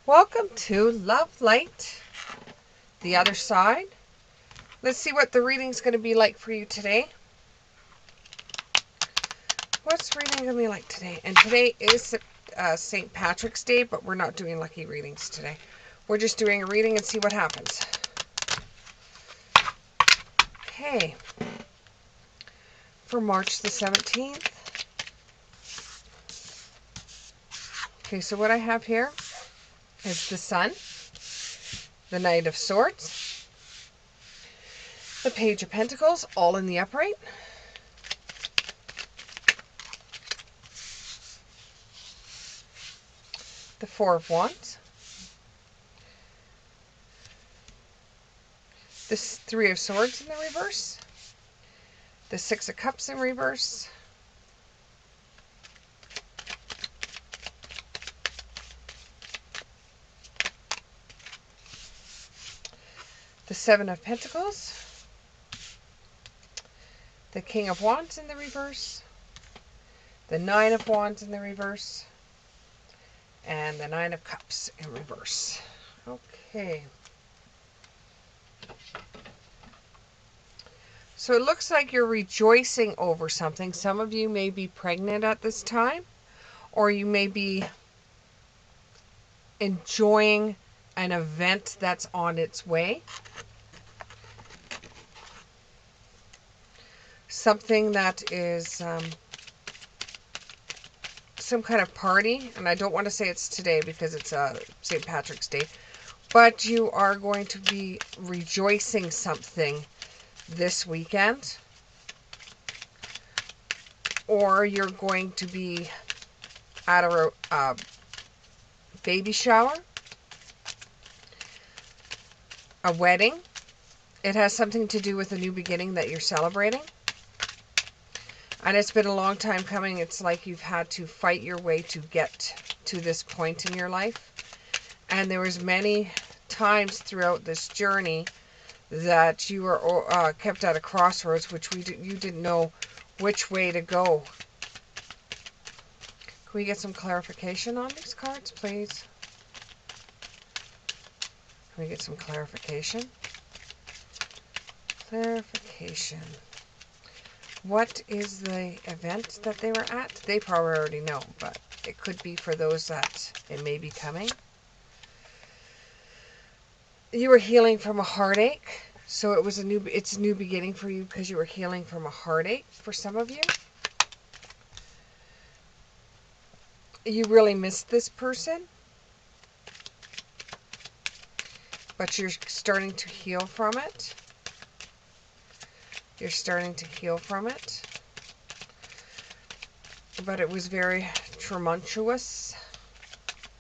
Welcome to Love Light, the other side. Let's see what the reading's going to be like for you today. What's reading going to be like today? And today is St. Patrick's Day, but we're not doing lucky readings today. We're just doing a reading and see what happens. Okay. For March the 17th. Okay, so what I have here is the Sun, the Knight of Swords, the Page of Pentacles, all in the upright, the Four of Wands, the Three of Swords in the reverse, the Six of Cups in reverse, the Seven of Pentacles, the King of Wands in the reverse, the Nine of Wands in the reverse, and the Nine of Cups in reverse. Okay. So it looks like you're rejoicing over something. Some of you may be pregnant at this time, or you may be enjoying an event that's on its way. Something that is some kind of party, and I don't want to say it's today because it's St. Patrick's Day, but you are going to be rejoicing something this weekend, or you're going to be at a baby shower, a wedding. It has something to do with a new beginning that you're celebrating. And it's been a long time coming. It's like you've had to fight your way to get to this point in your life. And there was many times throughout this journey that you were kept at a crossroads, which you didn't know which way to go. Can we get some clarification on these cards, please? Can we get some clarification? Clarification. What is the event that they were at? They probably already know, but it could be for those that it may be coming. You were healing from a heartache, so it's a new beginning for you because you were healing from a heartache for some of you. You really missed this person, but you're starting to heal from it. You're starting to heal from it. But it was very tumultuous.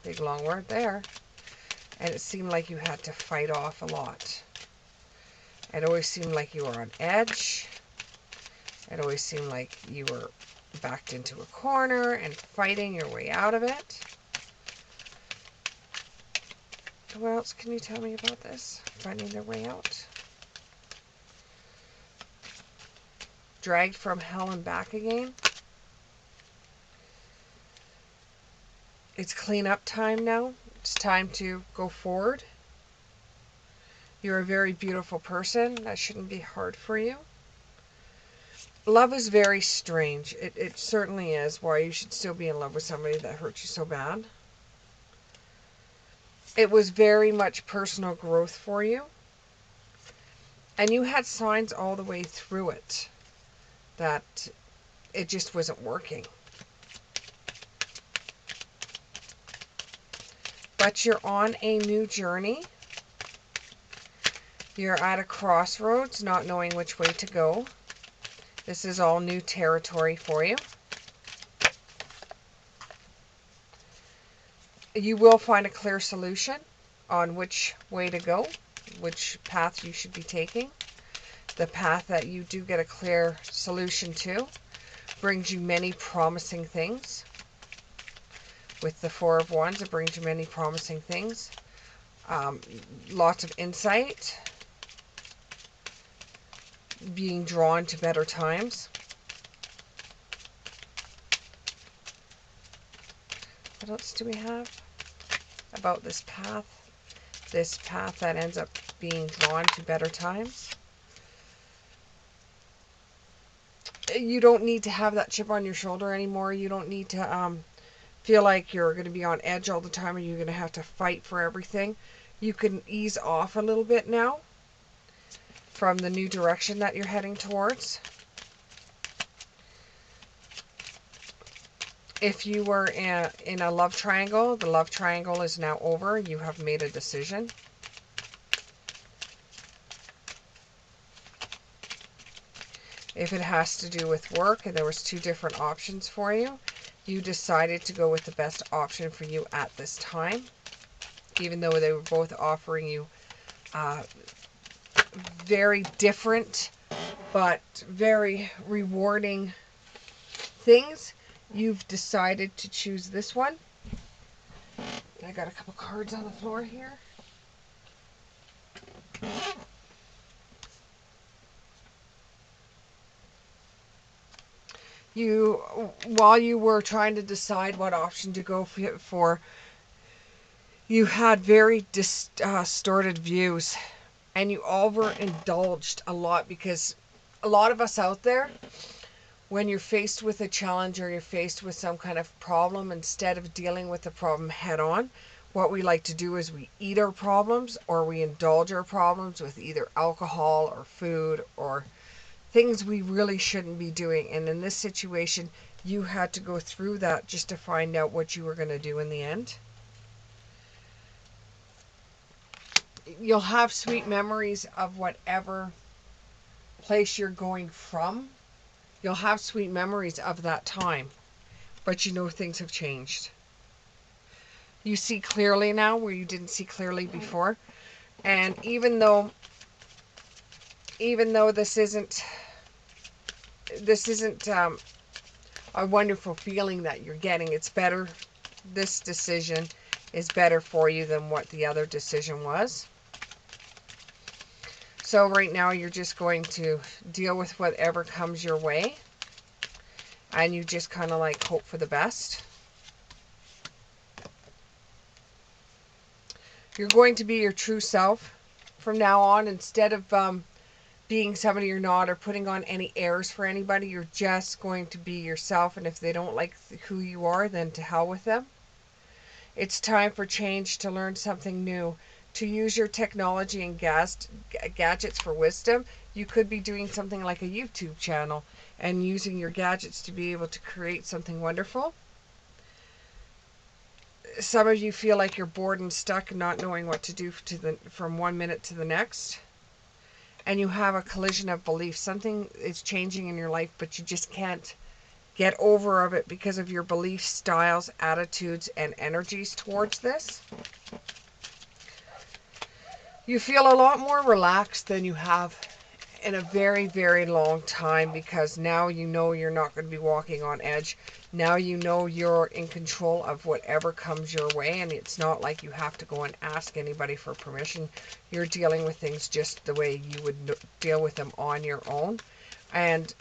Big long word there. And it seemed like you had to fight off a lot. It always seemed like you were on edge. It always seemed like you were backed into a corner and fighting your way out of it. What else can you tell me about this? Finding their way out. Dragged from hell and back again. It's cleanup time now. It's time to go forward. You're a very beautiful person. That shouldn't be hard for you. Love is very strange. It certainly is why you should still be in love with somebody that hurt you so bad. It was very much personal growth for you. And you had signs all the way through it that it just wasn't working. But you're on a new journey. You're at a crossroads, not knowing which way to go. This is all new territory for you. You will find a clear solution on which way to go, which path you should be taking. The path that you do get a clear solution to brings you many promising things. With the Four of Wands, it brings you many promising things. Lots of insight. Being drawn to better times. What else do we have? about this path that ends up being drawn to better times. You don't need to have that chip on your shoulder anymore. You don't need to feel like you're going to be on edge all the time or you're going to have to fight for everything. You can ease off a little bit now from the new direction that you're heading towards. If you were in a love triangle, the love triangle is now over. You have made a decision. If it has to do with work and there was two different options for you, you decided to go with the best option for you at this time, even though they were both offering you very different but very rewarding things. You've decided to choose this one. I got a couple cards on the floor here. While you were trying to decide what option to go for, you had very distorted views, and you overindulged a lot, because a lot of us out there, when you're faced with a challenge or you're faced with some kind of problem, instead of dealing with the problem head on, what we like to do is we eat our problems, or we indulge our problems with either alcohol or food or things we really shouldn't be doing. And in this situation, you had to go through that just to find out what you were going to do in the end. You'll have sweet memories of whatever place you're going from. You'll have sweet memories of that time, but you know things have changed. You see clearly now where you didn't see clearly before. And even though this isn't a wonderful feeling that you're getting, it's better. This decision is better for you than what the other decision was. So right now you're just going to deal with whatever comes your way, and you just kind of like hope for the best. You're going to be your true self from now on. Instead of being somebody you're not, or putting on any airs for anybody, you're just going to be yourself. And if they don't like who you are, then to hell with them. It's time for change, to learn something new, to use your technology and gadgets for wisdom. You could be doing something like a YouTube channel and using your gadgets to be able to create something wonderful. Some of you feel like you're bored and stuck and not knowing what to do from 1 minute to the next. And you have a collision of beliefs. Something is changing in your life, but you just can't get over of it because of your belief styles, attitudes, and energies towards this. You feel a lot more relaxed than you have in a very, very long time, because now you know you're not going to be walking on edge. Now you know you're in control of whatever comes your way, and it's not like you have to go and ask anybody for permission. You're dealing with things just the way you would deal with them on your own. And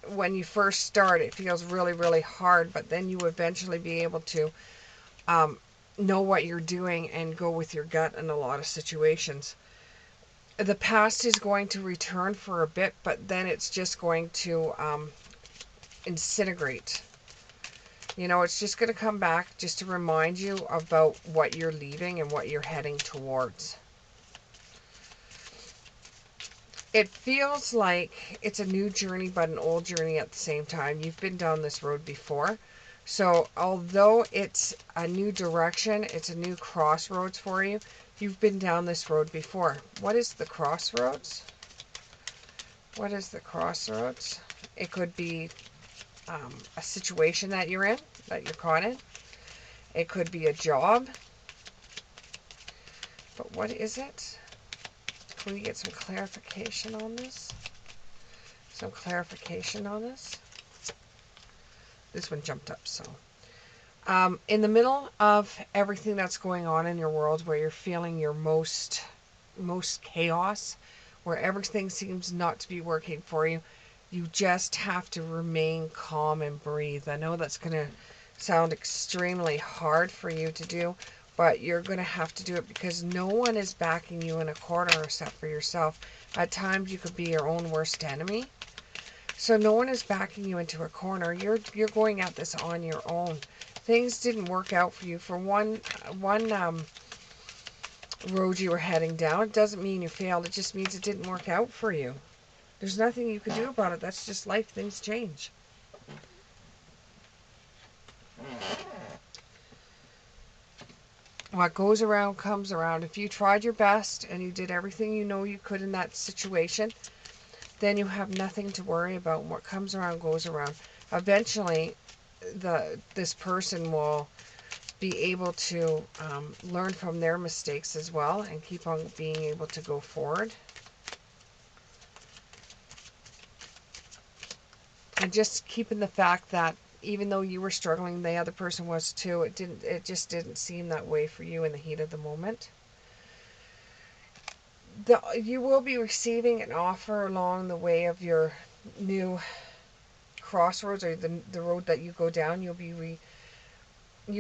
when you first start, it feels really, really hard, but then you eventually be able to know what you're doing and go with your gut in a lot of situations. The past is going to return for a bit, but then it's just going to disintegrate. You know, it's just going to come back just to remind you about what you're leaving and what you're heading towards. It feels like it's a new journey, but an old journey at the same time. You've been down this road before. So although it's a new direction, it's a new crossroads for you, you've been down this road before. What is the crossroads? What is the crossroads? It could be a situation that you're in, that you're caught in. It could be a job. But what is it? Can we get some clarification on this? Some clarification on this? This one jumped up, so. In the middle of everything that's going on in your world, where you're feeling your most chaos, where everything seems not to be working for you, you just have to remain calm and breathe. I know that's going to sound extremely hard for you to do. but you're going to have to do it because no one is backing you in a corner except for yourself. At times you could be your own worst enemy. So no one is backing you into a corner. You're going at this on your own. Things didn't work out for you for one road you were heading down. It doesn't mean you failed. It just means it didn't work out for you. There's nothing you can do about it. That's just life. Things change. What goes around comes around. If you tried your best and you did everything you know you could in that situation, then you have nothing to worry about. What comes around goes around. Eventually, this person will be able to learn from their mistakes as well and keep on being able to go forward. And just keeping the fact that even though you were struggling, the other person was too. It just didn't seem that way for you in the heat of the moment. You will be receiving an offer along the way of your new crossroads, or the road that you go down. You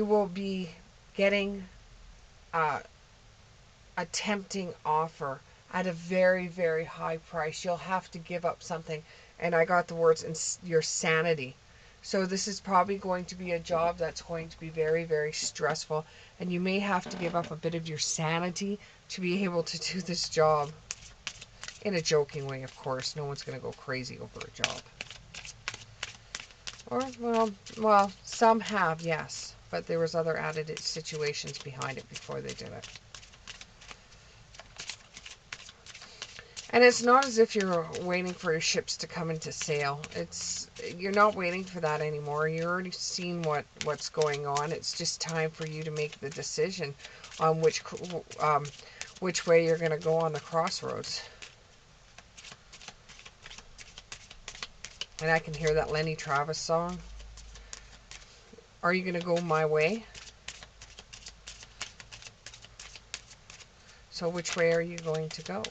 will be getting a tempting offer at a very, very high price. You'll have to give up something. And I got the words, your sanity. So this is probably going to be a job that's going to be very, very stressful. And you may have to give up a bit of your sanity to be able to do this job. In a joking way, of course. No one's going to go crazy over a job. Or, well, some have, yes. But there was other added situations behind it before they did it. And it's not as if you're waiting for your ships to come into sail. You're not waiting for that anymore. You've already seen what's going on. It's just time for you to make the decision on which way you're going to go on the crossroads. And I can hear that Lenny Travis song. Are you going to go my way? So which way are you going to go?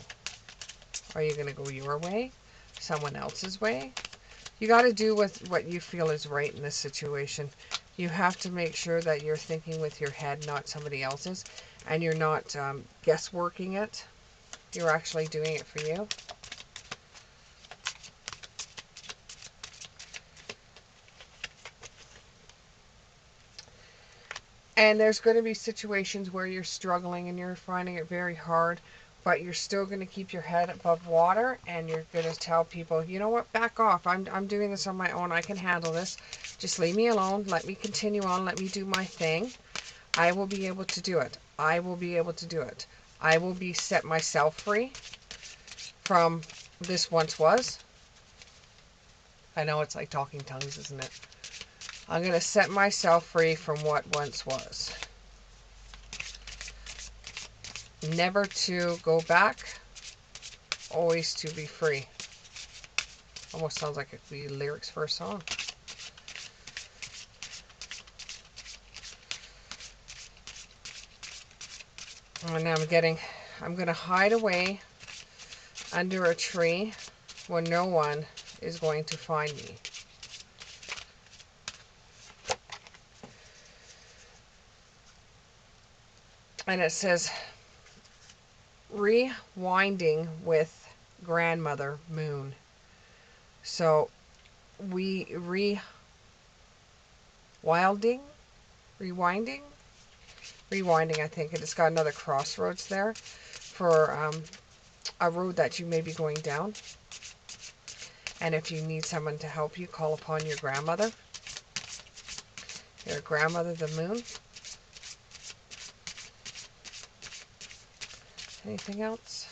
Are you going to go your way? Someone else's way? You got to do with what you feel is right in this situation. You have to make sure that you're thinking with your head, not somebody else's. And you're not guessworking it. You're actually doing it for you. And there's going to be situations where you're struggling and you're finding it very hard, but you're still going to keep your head above water, and you're going to tell people, you know what, back off. I'm doing this on my own. I can handle this. Just leave me alone. Let me continue on. Let me do my thing. I will be able to do it. I will be able to do it. I will be set myself free from this once was. I know it's like talking tongues, isn't it? I'm going to set myself free from what once was. Never to go back, always to be free. Almost sounds like it could be lyrics for a song. And I'm going to hide away under a tree where no one is going to find me. And it says, rewinding with grandmother moon. So rewinding, I think. It's got another crossroads there for a road that you may be going down. And if you need someone to help you, call upon your grandmother. Your grandmother, the moon. Anything else?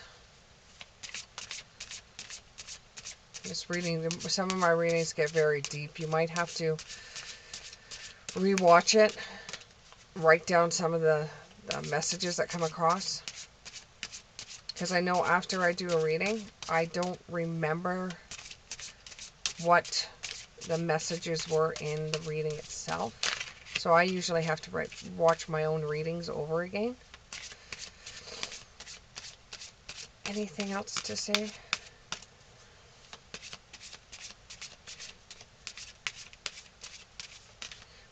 Just reading. Some of my readings get very deep. You might have to rewatch it. Write down some of the messages that come across. Because I know after I do a reading, I don't remember what the messages were in the reading itself. So I usually have to watch my own readings over again. Anything else to say?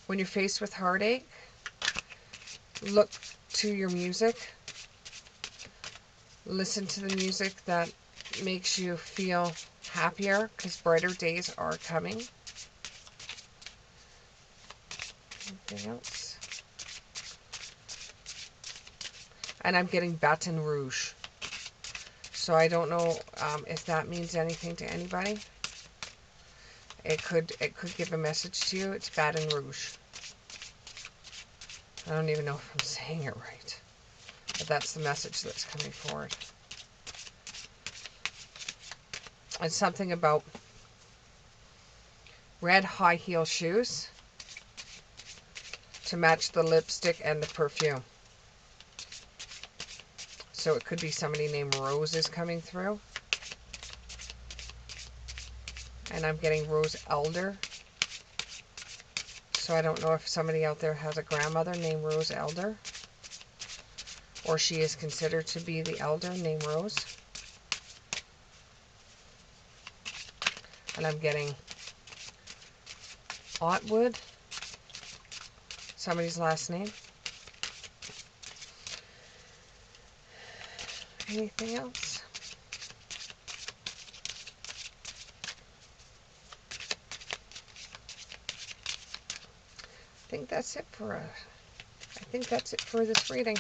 When you're faced with heartache, look to your music. Listen to the music that makes you feel happier, because brighter days are coming. Anything else? And I'm getting Baton Rouge. So I don't know if that means anything to anybody. It could give a message to you. It's Baton Rouge. I don't even know if I'm saying it right. But that's the message that's coming forward. It's something about red high heel shoes to match the lipstick and the perfume. So it could be somebody named Rose is coming through. And I'm getting Rose Elder. So I don't know if somebody out there has a grandmother named Rose Elder. Or she is considered to be the elder named Rose. And I'm getting Otwood. Somebody's last name. Anything else? I think that's it for this reading.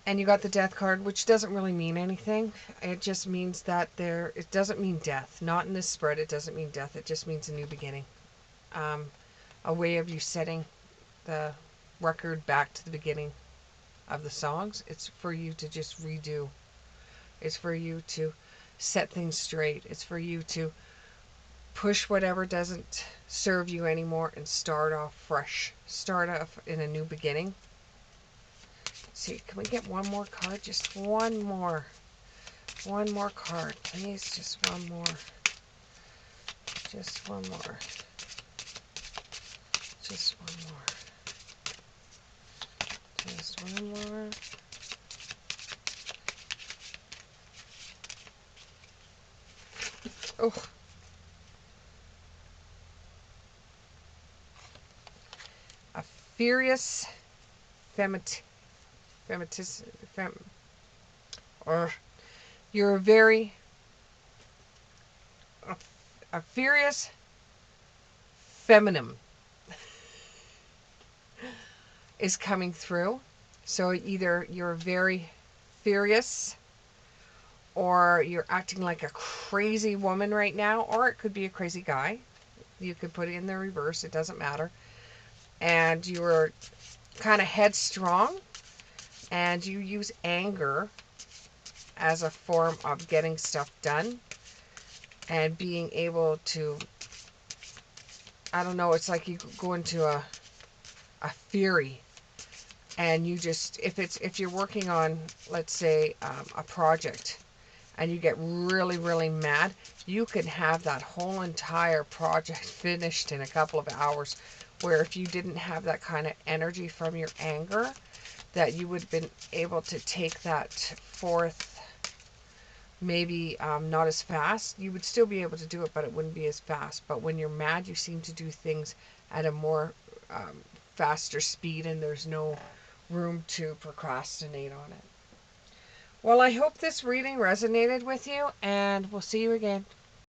And you got the Death card, which doesn't really mean anything. It just means that it doesn't mean death. Not in this spread, it doesn't mean death. It just means a new beginning. A way of you setting the record back to the beginning of the songs. It's for you to just redo. It's for you to set things straight. It's for you to push whatever doesn't serve you anymore and start off fresh. Start off in a new beginning. See, can we get one more card? Just one more. One more card, please. Just one more. Just one more. Just one more. Just one more. Oh. A furious you're a very a furious feminine is coming through. So either you're very furious or you're acting like a crazy woman right now, or it could be a crazy guy. You could put it in the reverse, it doesn't matter. And you're kind of headstrong and you use anger as a form of getting stuff done and being able to, I don't know, it's like you go into a fury, and you just, if you're working on, let's say, a project, and you get really, really mad, you can have that whole entire project finished in a couple of hours, where if you didn't have that kind of energy from your anger, that you would have been able to take that forth, maybe not as fast. You would still be able to do it, but it wouldn't be as fast. But when you're mad, you seem to do things at a more faster speed, and there's no room to procrastinate on it. Well, I hope this reading resonated with you, and we'll see you again.